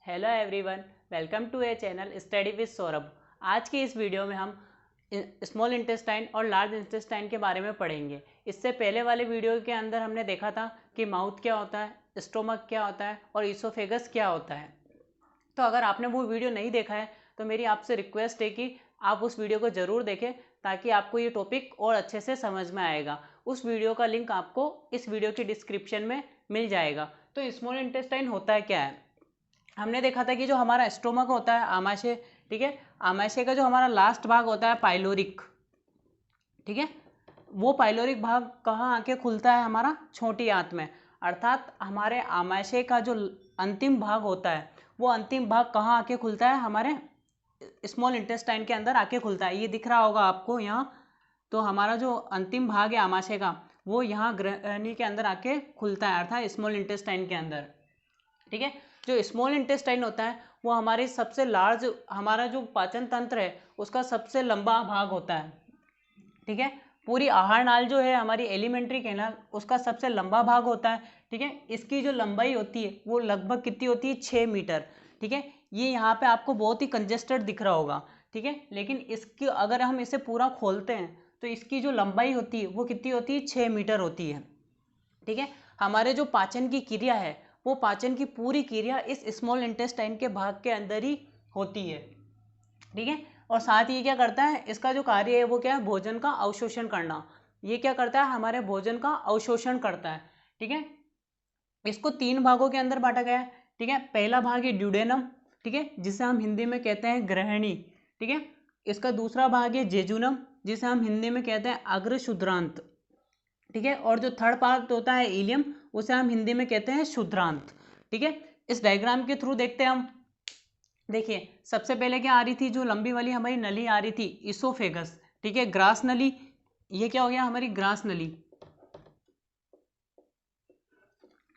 Hello everyone, welcome to a channel study with Saurabh. आज की इस वीडियो में हम स्मॉल इंटेस्टाइन और लार्ज इंटेस्टाइन के बारे में पढ़ेंगे। इससे पहले वाले वीडियो के अंदर हमने देखा था कि माउथ क्या होता है, स्टोमक क्या होता है और ईसोफेगस क्या होता है। तो अगर आपने वो वीडियो नहीं देखा है तो मेरी आपसे रिक्वेस्ट है कि आप उस वीडियो को ज़रूर देखें ताकि आपको ये टॉपिक और अच्छे से समझ में आएगा। उस वीडियो का लिंक आपको इस वीडियो की डिस्क्रिप्शन में मिल जाएगा। तो स्मॉल इंटेस्टाइन होता है क्या है, हमने देखा था कि जो हमारा स्टोमक होता है, आमाशय, ठीक है, आमाशय का जो हमारा लास्ट भाग होता है पाइलोरिक, ठीक है, वो पाइलोरिक भाग कहाँ आके खुलता है, हमारा छोटी आंत में। अर्थात हमारे आमाशय का जो अंतिम भाग होता है वो अंतिम भाग कहाँ आके खुलता है, हमारे स्मॉल इंटेस्टाइन के अंदर आके खुलता है। ये दिख रहा होगा आपको यहाँ। तो हमारा जो अंतिम भाग है आमाशय का वो यहाँ ग्रहणी के अंदर आके खुलता है, अर्थात स्मॉल इंटेस्टाइन के अंदर, ठीक है। जो स्मॉल इंटेस्टाइन होता है वो हमारी सबसे लार्ज, हमारा जो पाचन तंत्र है उसका सबसे लंबा भाग होता है, ठीक है। पूरी आहार नाल जो है हमारी एलिमेंट्री कैनाल, उसका सबसे लंबा भाग होता है, ठीक है। इसकी जो लंबाई होती है वो लगभग कितनी होती है, 6 मीटर, ठीक है। ये यहाँ पे आपको बहुत ही कंजेस्टेड दिख रहा होगा, ठीक है, लेकिन इसकी अगर हम इसे पूरा खोलते हैं तो इसकी जो लंबाई होती है वो कितनी होती है, 6 मीटर होती है, ठीक है। हमारे जो पाचन की क्रिया है वो पाचन की पूरी क्रिया इस स्मॉल इंटेस्टाइन के भाग के अंदर ही होती है, ठीक है। और साथ ही क्या करता है, इसका जो कार्य है वो क्या है, भोजन का अवशोषण करना। ये क्या करता है, हमारे भोजन का अवशोषण करता है, ठीक है। इसको 3 भागों के अंदर बांटा गया है, ठीक है। पहला भाग है ड्यूडेनम, ठीक है, जिसे हम हिंदी में कहते हैं ग्रहणी, ठीक है। इसका दूसरा भाग है जेजुनम, जिसे हम हिंदी में कहते हैं अग्र शुद्रांत, ठीक है। और जो थर्ड पार्ट होता है इलियम, उसे हम हिंदी में कहते हैं शुद्रांत, ठीक है। इस डायग्राम के थ्रू देखते हैं हम। देखिए सबसे पहले क्या आ रही थी, जो लंबी वाली हमारी नली आ रही थी, इसोफेगस, ठीक है, ग्रास नली। ये क्या हो गया, हमारी ग्रास नली,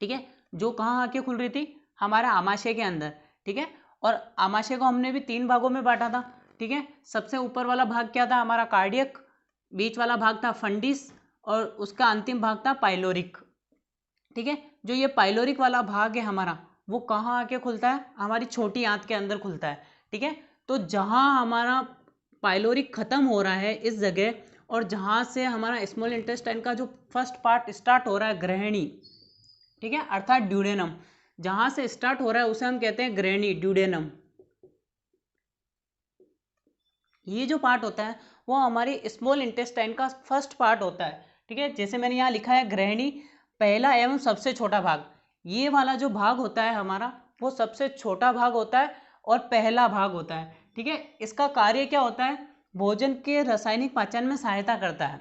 ठीक है, जो कहाँ आके खुल रही थी, हमारा आमाशय के अंदर, ठीक है। और आमाशय को हमने भी 3 भागों में बांटा था, ठीक है। सबसे ऊपर वाला भाग क्या था, हमारा कार्डियक, बीच वाला भाग था फंडिस और उसका अंतिम भाग था पाइलोरिक, ठीक है। जो ये पाइलोरिक वाला भाग है हमारा, वो कहाँ आके खुलता है, हमारी छोटी आंत के अंदर खुलता है, ठीक है। तो जहाँ हमारा पाइलोरिक खत्म हो रहा है इस जगह, और जहाँ से हमारा स्मॉल इंटेस्टाइन का जो फर्स्ट पार्ट स्टार्ट हो रहा है ग्रहणी, ठीक है, अर्थात ड्यूडेनम, जहाँ से स्टार्ट हो रहा है उसे हम कहते हैं ग्रहणी, ड्यूडेनम। ये जो पार्ट होता है वो हमारे स्मॉल इंटेस्टाइन का फर्स्ट पार्ट होता है, ठीक है। जैसे मैंने यहाँ लिखा है ग्रहणी, पहला एवं सबसे छोटा भाग। ये वाला जो भाग होता है हमारा वो सबसे छोटा भाग होता है और पहला भाग होता है, ठीक है। इसका कार्य क्या होता है, भोजन के रासायनिक पाचन में सहायता करता है,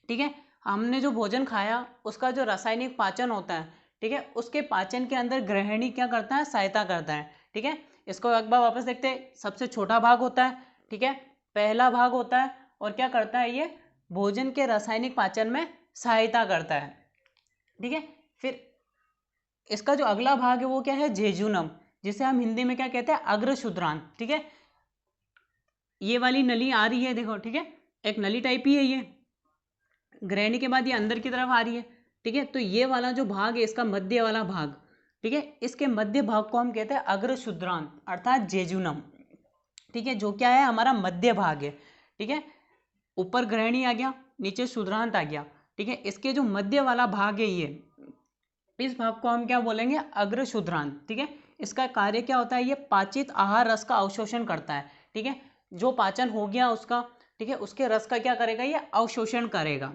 ठीक है। हमने जो भोजन खाया उसका जो रासायनिक पाचन होता है, ठीक है, उसके पाचन के अंदर ग्रहणी क्या करता है, सहायता करता है, ठीक है। इसको एक बार वापस देखते हैं। सबसे छोटा भाग होता है, ठीक है, पहला भाग होता है, और क्या करता है, ये भोजन के रासायनिक पाचन में सहायता करता है, ठीक है। फिर इसका जो अगला भाग है वो क्या है, जेजुनम, जिसे हम हिंदी में क्या कहते हैं, अग्र शुद्रांत, ठीक है। ये वाली नली आ रही है, देखो, ठीक है, एक नली टाइप ही है ये। ग्रहणी के बाद ये अंदर की तरफ आ रही है, ठीक है। तो ये वाला जो भाग है इसका मध्य वाला भाग, ठीक है, इसके मध्य भाग को हम कहते हैं अग्र शुद्रांत अर्थात जेजुनम, ठीक है, जो क्या है, हमारा मध्य भाग है, ठीक है। ऊपर ग्रहणी आ गया, नीचे शुद्रांत आ गया, ठीक है। इसके जो मध्य वाला भाग है ये, इस भाग को हम क्या बोलेंगे, अग्र शुद्रांत, ठीक है। इसका कार्य क्या होता है, ये पाचित आहार रस का अवशोषण करता है, ठीक है। जो पाचन हो गया उसका, ठीक है, उसके रस का क्या करेगा, ये अवशोषण करेगा,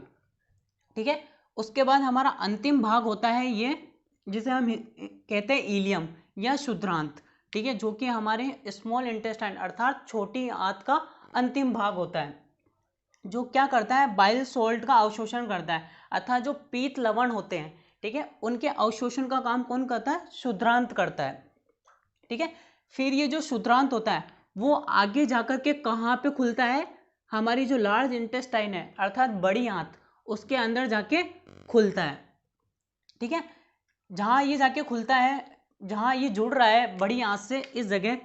ठीक है। उसके बाद हमारा अंतिम भाग होता है ये, जिसे हम कहते हैं इलियम या शुद्रांत, ठीक है, जो कि हमारे स्मॉल इंटेस्टाइन अर्थात छोटी आंत का अंतिम भाग होता है, जो क्या करता है, बाइल सोल्ट का अवशोषण करता है, अर्थात जो पीत लवण होते हैं, ठीक है, उनके अवशोषण का काम कौन करता है, शुद्रांत करता है, ठीक है। फिर ये जो शुद्रांत होता है वो आगे जाकर के कहाँ पे खुलता है, हमारी जो लार्ज इंटेस्टाइन है अर्थात बड़ी आंत, उसके अंदर जाके खुलता है, ठीक है। जहाँ ये जाके खुलता है, जहाँ ये जुड़ रहा है बड़ी आंत से इस जगह,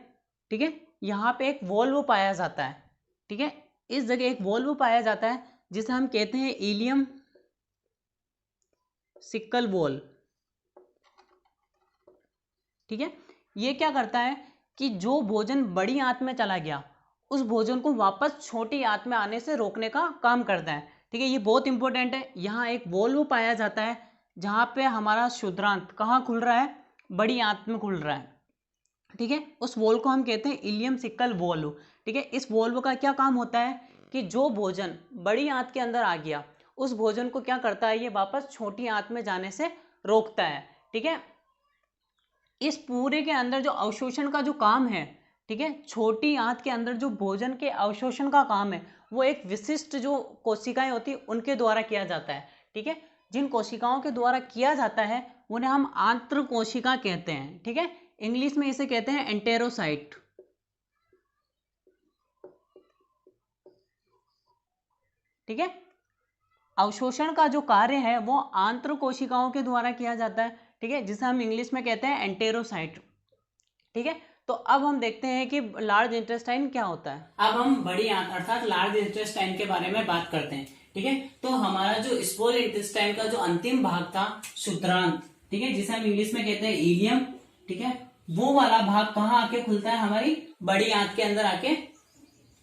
ठीक है, यहाँ पे एक वॉल्व पाया जाता है, ठीक है, इस जगह एक वॉल्व पाया जाता है जिसे हम कहते हैं इलियम सिक्कल वॉल, ठीक है। ये क्या करता है कि जो भोजन बड़ी आंत में चला गया उस भोजन को वापस छोटी आंत में आने से रोकने का काम करता है। ठीक है, ये बहुत इंपॉर्टेंट है। यहाँ एक वोल्व पाया जाता है जहाँ पे हमारा क्षुद्रांत कहाँ खुल रहा है, बड़ी आंत में खुल रहा है। ठीक है, उस वोल्व को हम कहते हैं इलियम सिकल वोल्व। ठीक है, इस वोल्व का क्या काम होता है कि जो भोजन बड़ी आंत के अंदर आ गया उस भोजन को क्या करता है, ये वापस छोटी आंत में जाने से रोकता है। ठीक है, इस पूरे के अंदर जो अवशोषण का जो काम है, ठीक है, छोटी आंत के अंदर जो भोजन के अवशोषण का काम है वो एक विशिष्ट जो कोशिकाएं होती है उनके द्वारा किया जाता है। ठीक है, जिन कोशिकाओं के द्वारा किया जाता है उन्हें हम आंत्र कोशिका कहते हैं। ठीक है, इंग्लिश में इसे कहते हैं एंटेरोसाइट। ठीक है, अवशोषण का जो कार्य है वो आंत्र कोशिकाओं के द्वारा किया जाता है। ठीक है, जिसे हम इंग्लिश में कहते हैं एंटेरोसाइट। ठीक है, तो अब हम देखते हैं कि लार्ज इंटेस्टाइन क्या होता है। अब हम बड़ी आंत अर्थात लार्ज इंटेस्टाइन के बारे में बात करते हैं। ठीक है, तो हमारा जो स्मॉल इंटेस्टाइन का जो अंतिम भाग था क्षुद्रांत, ठीक है, जिसे हम इंग्लिश में कहते हैं इलियम, ठीक है, वो वाला भाग कहाँ आके खुलता है, हमारी बड़ी आंत के अंदर आके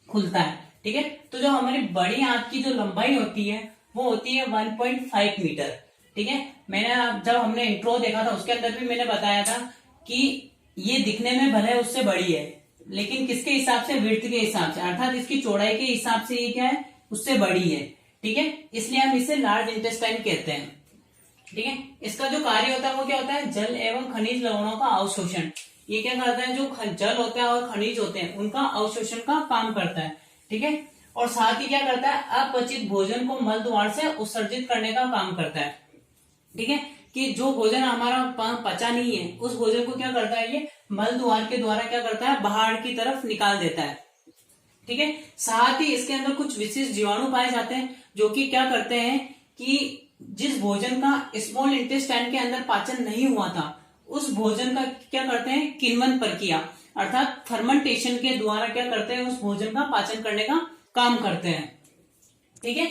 खुलता है। ठीक है, तो जो हमारी बड़ी आंत की जो लंबाई होती है वो होती है 1.5 मीटर। ठीक है, मैंने जब हमने इंट्रो देखा था उसके अंदर भी मैंने बताया था कि ये दिखने में भले उससे बड़ी है लेकिन किसके हिसाब से, विड्थ के हिसाब से, अर्थात इसकी चौड़ाई के हिसाब से ये क्या है, उससे बड़ी है। ठीक है, इसलिए हम इसे लार्ज इंटेस्टाइन कहते हैं। ठीक है, इसका जो कार्य होता है वो क्या होता है, जल एवं खनिज लवणों का अवशोषण। ये क्या करता है, जो जल होता है और खनिज होते हैं उनका अवशोषण का काम करता है। ठीक है, और साथ ही क्या करता है, अपचित भोजन को मल द्वार से उत्सर्जित करने का काम करता है। ठीक है, कि जो भोजन हमारा पचा नहीं है उस भोजन को क्या करता है, ये मल द्वार के द्वारा क्या करता है, बाहर की तरफ निकाल देता है। ठीक है, साथ ही इसके अंदर कुछ विशिष्ट जीवाणु पाए जाते हैं जो कि क्या करते हैं कि जिस भोजन का स्मॉल इंटेस्टाइन के अंदर पाचन नहीं हुआ था उस भोजन का क्या करते हैं, किण्वन प्रक्रिया अर्थात फर्मेंटेशन के द्वारा क्या करते हैं, उस भोजन का पाचन करने का काम करते हैं। ठीक है,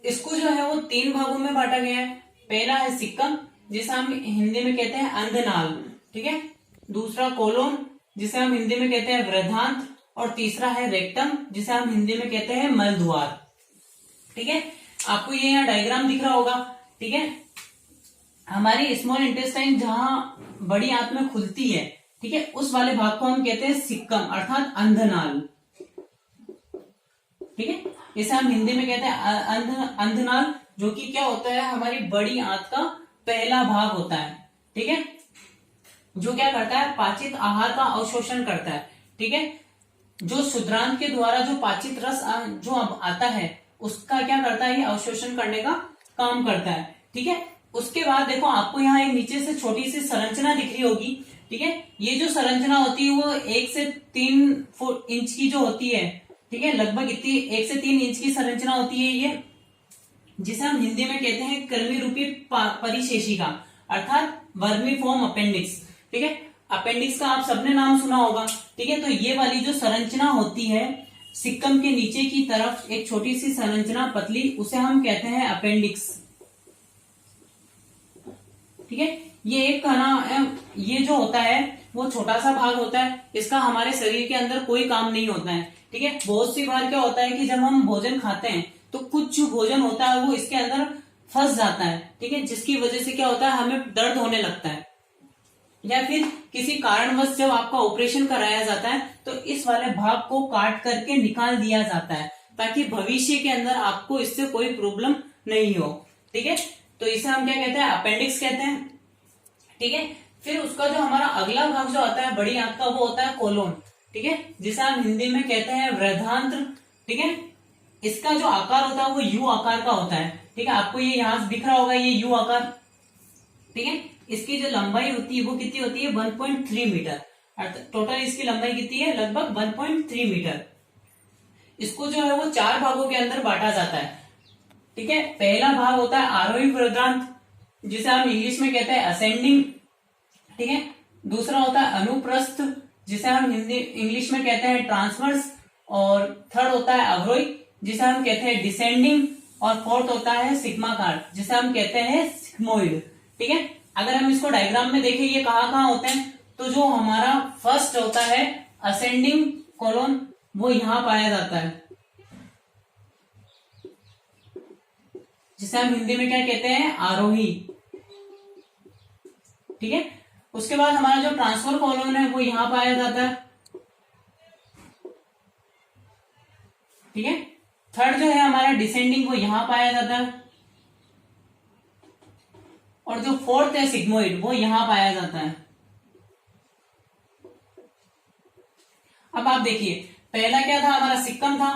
इसको जो है वो 3 भागों में बांटा गया है। पहला है सिक्कम, जिसे हम हिंदी में कहते हैं अंधनाल। ठीक है, दूसरा कोलोन, जिसे हम हिंदी में कहते हैं वृद्धांत, और तीसरा है रेक्टम, जिसे हम हिंदी में कहते हैं मलद्वार। ठीक है, आपको ये यहाँ डायग्राम दिख रहा होगा। ठीक है, हमारी स्मॉल इंटेस्टाइन जहां बड़ी आंत में खुलती है, ठीक है, उस वाले भाग को हम कहते हैं सिक्कम अर्थात अंधनाल। ठीक है, इसे हम हिंदी में कहते हैं अंधनाल, जो कि क्या होता है, हमारी बड़ी आंत का पहला भाग होता है। ठीक है, जो क्या करता है, पाचित आहार का अवशोषण करता है। ठीक है, जो क्षुद्रांत के द्वारा जो पाचित रस जो अब आता है उसका क्या करता है, ये अवशोषण करने का काम करता है। ठीक है, उसके बाद देखो आपको यहाँ एक नीचे से छोटी सी संरचना दिख रही होगी। ठीक है, ये जो संरचना होती है वो 1 से 3 इंच की जो होती है। ठीक है, लगभग इतनी 1 से 3 इंच की संरचना होती है ये, जिसे हम हिंदी में कहते हैं कृमि रूपी परिशेषिका अर्थात वर्मीफॉर्म अपेंडिक्स। ठीक है, अपेंडिक्स का आप सबने नाम सुना होगा। ठीक है, तो ये वाली जो संरचना होती है सिक्कम के नीचे की तरफ एक छोटी सी संरचना पतली, उसे हम कहते हैं अपेंडिक्स। ठीक है, ये एक ये जो होता है वो छोटा सा भाग होता है, इसका हमारे शरीर के अंदर कोई काम नहीं होता है। ठीक है, बहुत सी बार क्या होता है कि जब हम भोजन खाते हैं तो कुछ जो भोजन होता है वो इसके अंदर फंस जाता है। ठीक है, जिसकी वजह से क्या होता है, हमें दर्द होने लगता है, या फिर किसी कारणवश जब आपका ऑपरेशन कराया जाता है तो इस वाले भाग को काट करके निकाल दिया जाता है ताकि भविष्य के अंदर आपको इससे कोई प्रॉब्लम नहीं हो। ठीक है, तो इसे हम क्या कहते हैं, अपेंडिक्स कहते हैं। ठीक है, फिर उसका जो हमारा अगला भाग जो आता है बड़ी आंत का वो होता है कोलोन। ठीक है, जिसे हम हिंदी में कहते हैं वृद्धांत्र। ठीक है, इसका जो आकार होता है वो यू आकार का होता है। ठीक है, आपको ये यहाँ दिख रहा होगा, ये यू आकार। ठीक है, इसकी जो लंबाई होती है वो कितनी होती है, 1.3 मीटर। टोटल इसकी लंबाई कितनी है, लगभग 1.3 मीटर। इसको जो है वो 4 भागों के अंदर बांटा जाता है। ठीक है, पहला भाग होता है आरोही वृद्धांत, जिसे हम इंग्लिश में कहते हैं असेंडिंग। ठीक है, दूसरा होता है अनुप्रस्थ, जिसे हम हिंदी इंग्लिश में कहते हैं ट्रांसवर्स, और थर्ड होता है अवरोही, जिसे हम कहते हैं डिसेंडिंग, और फोर्थ होता है सिग्माकार, जिसे हम कहते हैं सिग्मोइड। ठीक है, अगर हम इसको डायग्राम में देखें ये कहाँ कहाँ होते हैं, तो जो हमारा फर्स्ट होता है असेंडिंग कोलोन वो यहां पाया जाता है, जिसे हम हिंदी में क्या कहते हैं, आरोही। ठीक है, उसके बाद हमारा जो ट्रांसफर कोलोन है वो यहां पाया जाता है। ठीक है, थर्ड जो है हमारा डिसेंडिंग वो यहां पाया जाता है, और जो फोर्थ है सिग्मोइड वो यहां पाया जाता है। अब आप देखिए, पहला क्या था हमारा सिक्कम था,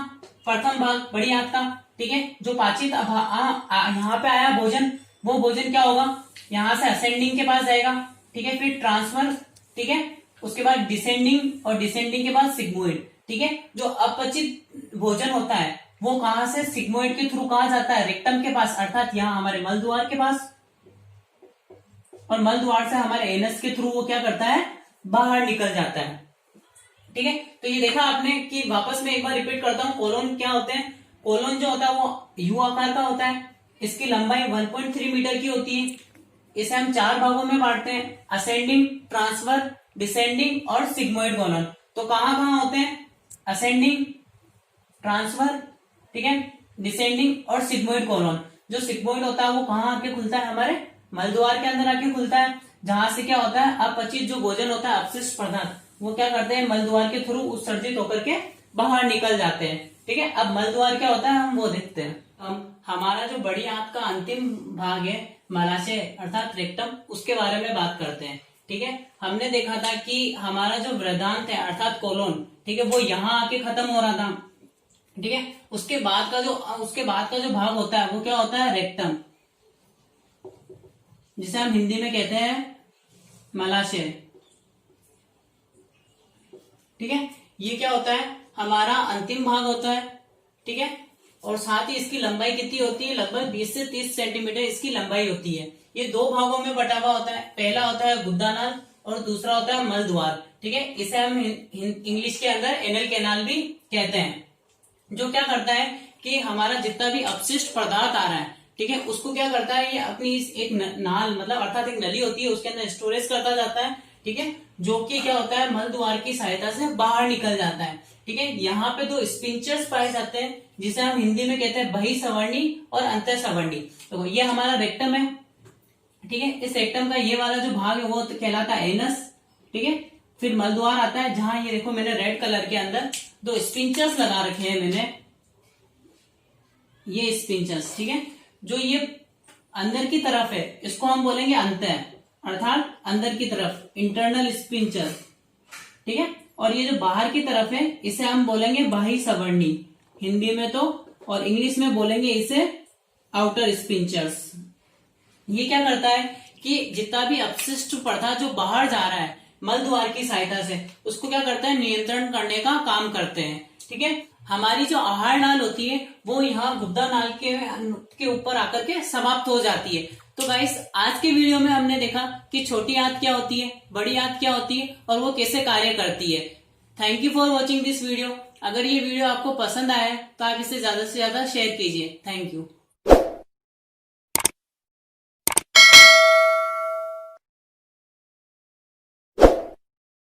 प्रथम भाग बड़ी आंत का। ठीक है, जो पाचित यहाँ पे आया भोजन, वो भोजन क्या होगा, यहां से असेंडिंग के पास जाएगा। ठीक है, फिर ट्रांसफर, ठीक है, उसके बाद डिसेंडिंग, और डिसेंडिंग के बाद सिग्मोइड। ठीक है, जो अपचित भोजन होता है वो कहां से, सिग्मोइड के थ्रू कहां जाता है, रेक्टम के पास, अर्थात यहाँ हमारे मल द्वार के पास, और मल द्वार से हमारे एनस के थ्रू वो क्या करता है, बाहर निकल जाता है। ठीक है, तो ये देखा आपने कि वापस में एक बार रिपीट करता हूँ, कोलोन क्या होते हैं। कोलोन जो होता है वो यू आकार का होता है, इसकी लंबाई 1.3 मीटर की होती है। इसे हम 4 भागों में बांटते हैं, असेंडिंग, ट्रांसफर, डिसेंडिंग और सिग्मोइड कोलोन। तो कहाँ कहाँ होते हैं, असेंडिंग, ट्रांसफर, ठीक है, डिसेंडिंग और सिग्मोइड कोलोन। जो सिग्मोइड होता है वो कहाँ आके खुलता है, हमारे मलद्वार के अंदर आके खुलता है, जहां से क्या होता है, अपचित जो भोजन होता है, अपशिष्ट पदार्थ, वो क्या करते हैं, मलद्वार के थ्रू उत्सर्जित होकर के बाहर निकल जाते हैं। ठीक है, अब मलद्वार क्या होता है हम वो देखते हैं। हमारा जो बड़ी आंत का अंतिम भाग है मलाशय अर्थात रेक्टम, उसके बारे में बात करते हैं। ठीक है, हमने देखा था कि हमारा जो वृद्धांत है अर्थात कोलोन, ठीक है, वो यहाँ आके खत्म हो रहा था। ठीक है, उसके बाद का जो भाग होता है वो क्या होता है, रेक्टम, जिसे हम हिंदी में कहते हैं मलाशय। ठीक है, ये क्या होता है, हमारा अंतिम भाग होता है। ठीक है, और साथ ही इसकी लंबाई कितनी होती है, लगभग 20 से 30 सेंटीमीटर इसकी लंबाई होती है। ये 2 भागों में बटा हुआ होता है, पहला होता है गुद्दानाल और दूसरा होता है मलद्वार। ठीक है, इसे हम इंग्लिश के अंदर एनल कैनाल भी कहते हैं। जो क्या करता है कि हमारा जितना भी अपशिष्ट पदार्थ आ रहा है, ठीक है, उसको क्या करता है, ये अपनी एक नाल मतलब अर्थात एक नली होती है, उसके अंदर स्टोरेज करता जाता है। ठीक है, जो कि क्या होता है, मल द्वार की सहायता से बाहर निकल जाता है। ठीक है, यहाँ पे 2 स्पिंचर्स पाए जाते हैं, जिसे हम हिंदी में कहते हैं बहिसवर्णी और अंतःसवर्णी। तो ये हमारा रेक्टम है। ठीक है, इस रेक्टम का ये वाला जो भाग है वो कहलाता है एनस। ठीक है, फिर मलद्वार आता है, जहां ये देखो मैंने रेड कलर के अंदर 2 स्पिंचर्स लगा रखे हैं मैंने, ये स्पिंचर्स। ठीक है, जो ये अंदर की तरफ है इसको हम बोलेंगे अंतः अर्थात अंदर की तरफ, इंटरनल स्पिंचर। ठीक है, और ये जो बाहर की तरफ है इसे हम बोलेंगे बाह्यसवर्णी हिंदी में तो, और इंग्लिश में बोलेंगे इसे आउटर स्पिंचर्स। ये क्या करता है कि जितना भी अपशिष्ट पदार्थ जो बाहर जा रहा है मल द्वार की सहायता से, उसको क्या करता है, नियंत्रण करने का काम करते हैं। ठीक है, हमारी जो आहार नाल होती है वो यहाँ गुद्दा नाल के ऊपर आकर के समाप्त हो जाती है। तो गाइस, आज के वीडियो में हमने देखा कि छोटी आंत क्या होती है, बड़ी आंत क्या होती है और वो कैसे कार्य करती है। Thank you for watching this video. अगर ये वीडियो आपको पसंद आया तो आप इसे ज्यादा से ज्यादा शेयर कीजिए। Thank you.